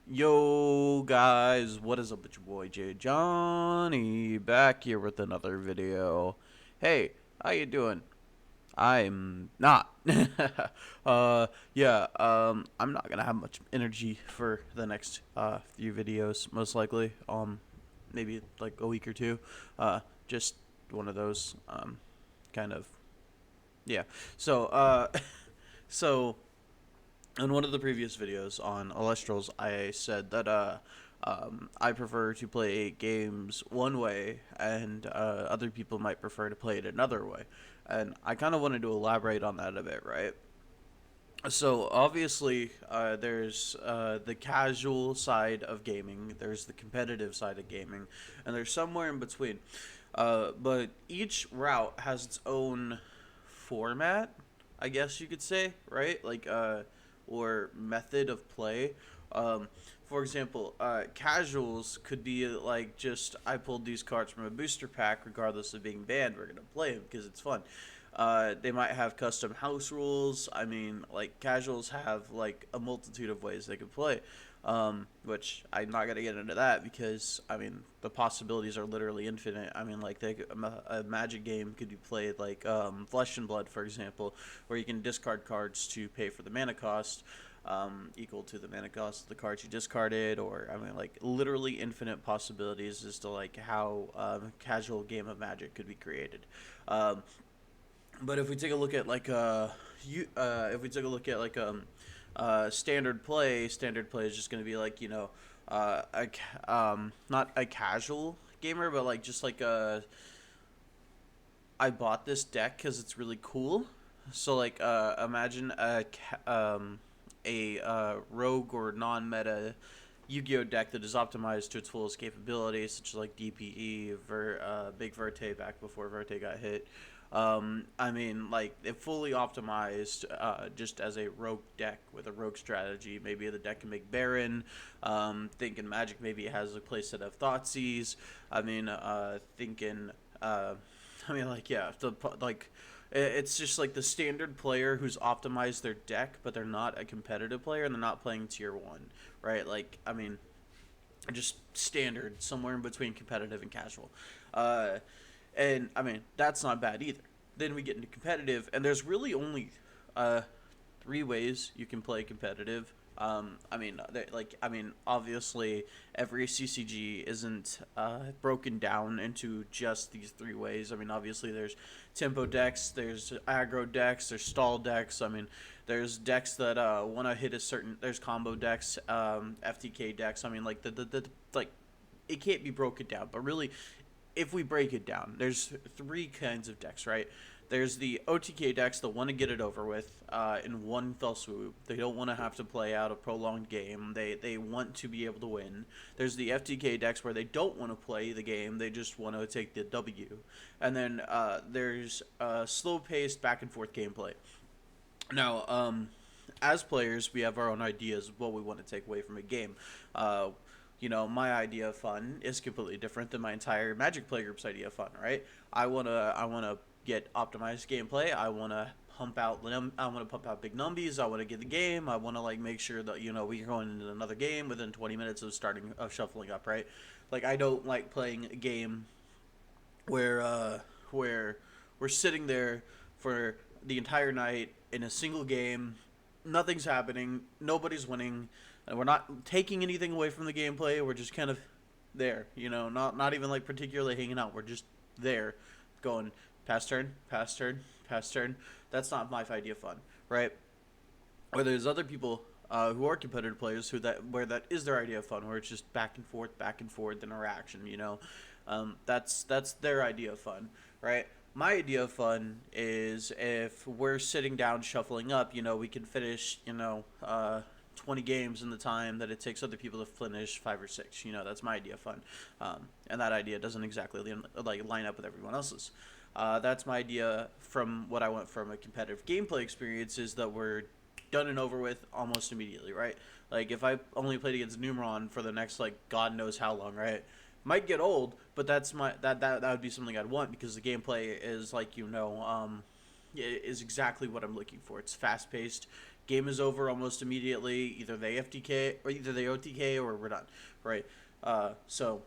Yo guys, what is up? It's your boy JadeJonny back here with another video. Hey, how you doing? I'm not. I'm not gonna have much energy for the next few videos, most likely. Maybe like a week or two. Just one of those. Kind of. Yeah. So so in one of the previous videos on Alestrals, I said that I prefer to play games one way, and other people might prefer to play it another way. And I kind of wanted to elaborate on that a bit, right? So obviously, there's the casual side of gaming, there's the competitive side of gaming, and there's somewhere in between. But each route has its own format, I guess you could say, right? Or method of play. Um, for example, casuals could be like just I pulled these cards from a booster pack, regardless of being banned. We're gonna play them because it's fun. They might have custom house rules. I mean, like casuals have like a multitude of ways they could play, which I'm not gonna get into that because I mean the possibilities are literally infinite. I mean, like a Magic game could be played like Flesh and Blood, for example, where you can discard cards to pay for the mana cost. Equal to the mana cost of the cards you discarded, or I mean, like literally infinite possibilities as to like how casual game of Magic could be created. Um, but if we take a look at if we take a look at standard play is just going to be like not a casual gamer, but like just like I bought this deck because it's really cool. So like imagine a rogue or non-meta Yu-Gi-Oh deck that is optimized to its fullest capabilities, such as like DPE, Big Verte back before Verte got hit. I mean, like it fully optimized just as a rogue deck with a rogue strategy. Maybe the deck can make Baron. Thinking Magic maybe it has a playset of Thoughtseize. I mean, thinking. I mean, like yeah, it's just like the standard player who's optimized their deck, but they're not a competitive player and they're not playing tier one, right? Like, I mean, just standard, somewhere in between competitive and casual. Uh, and I mean, that's not bad either. Then we get into competitive, and there's really only uh, three ways you can play competitive. Obviously, every CCG isn't broken down into just these three ways. I mean, obviously, there's tempo decks, there's aggro decks, there's stall decks. I mean, there's decks that want to hit a certain. There's combo decks, FTK decks. I mean, like it can't be broken down, but really, if we break it down, there's three kinds of decks, right? There's the OTK decks that want to get it over with in one fell swoop. They don't want to have to play out a prolonged game. They want to be able to win. There's the FTK decks where they don't want to play the game. They just want to take the W. And then there's slow-paced back-and-forth gameplay. Now, as players, we have our own ideas of what we want to take away from a game. My idea of fun is completely different than my entire Magic play group's idea of fun, right? I wanna get optimized gameplay. I want to pump out big numbies. I want to get the game. I want to like make sure that we're going into another game within 20 minutes of shuffling up, right? Like I don't like playing a game where we're sitting there for the entire night in a single game, nothing's happening, nobody's winning, and we're not taking anything away from the gameplay. We're just kind of there, not even like particularly hanging out. We're just there, going pass turn, pass turn, pass turn. That's not my idea of fun, right? Or there's other people who are competitive players where that is their idea of fun, where it's just back and forth interaction. That's their idea of fun, right? My idea of fun is if we're sitting down shuffling up, we can finish, 20 games in the time that it takes other people to finish 5 or 6. That's my idea of fun, and that idea doesn't exactly line up with everyone else's. That's my idea from what I want from a competitive gameplay experience is that we're done and over with almost immediately, right? Like if I only played against Numeron for the next like God knows how long, right? Might get old, but that would be something I'd want because the gameplay is is exactly what I'm looking for. It's fast paced, game is over almost immediately. Either they FTK or either they OTK or we're done, right? So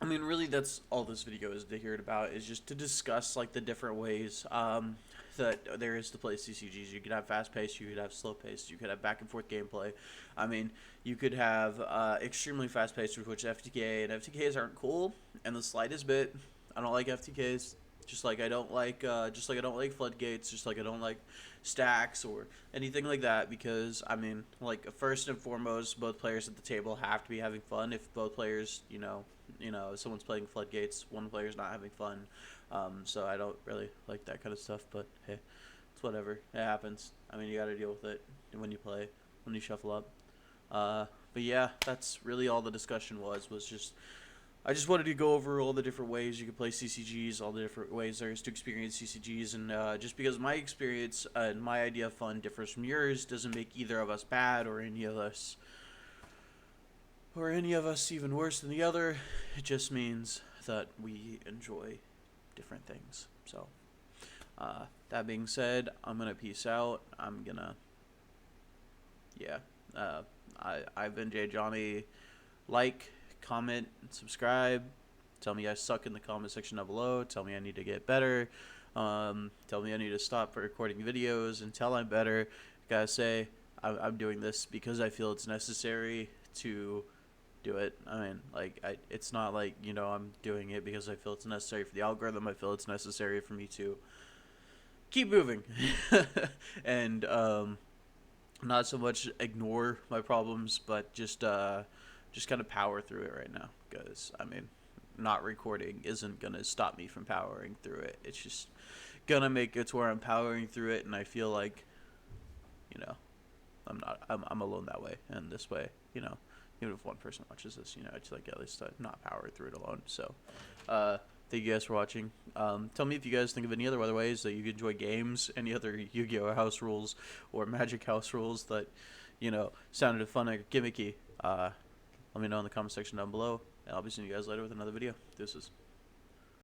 I mean, really, that's all this video is to hear it about, is just to discuss like the different ways that there is to play CCGs. You could have fast paced, you could have slow paced, you could have back and forth gameplay. I mean, you could have extremely fast paced, which FTK, and FTKs aren't cool in the slightest bit. I don't like FTKs. Just like I don't like floodgates, just like I don't like stacks or anything like that, because I mean, like, first and foremost, both players at the table have to be having fun. If both players, if someone's playing floodgates, one player's not having fun. So I don't really like that kind of stuff. But hey, it's whatever. It happens. I mean, you got to deal with it when you play, when you shuffle up. But yeah, that's really all the discussion was just. I just wanted to go over all the different ways you can play CCGs, all the different ways there is to experience CCGs, and just because my experience and my idea of fun differs from yours doesn't make either of us bad or any of us even worse than the other. It just means that we enjoy different things. So, that being said, I'm gonna peace out. I've been JadeJonny. Like, comment, subscribe. Tell me I suck in the comment section down below. Tell me I need to get better. Tell me I need to stop recording videos until I'm better. Gotta say, I'm doing this because I feel it's necessary to do it. I mean, like, it's not like, I'm doing it because I feel it's necessary for the algorithm. I feel it's necessary for me to keep moving. And not so much ignore my problems, but just kind of power through it right now, because I mean, not recording isn't gonna stop me from powering through it. It's just gonna make it to where I'm powering through it, and I feel like, I'm alone that way, and this way, even if one person watches this, it's like at least not power through it alone. So, thank you guys for watching. Tell me if you guys think of any other ways that you enjoy games, any other Yu-Gi-Oh house rules or Magic house rules that, sounded fun or gimmicky. Let me know in the comment section down below, and I'll be seeing you guys later with another video. Deuces.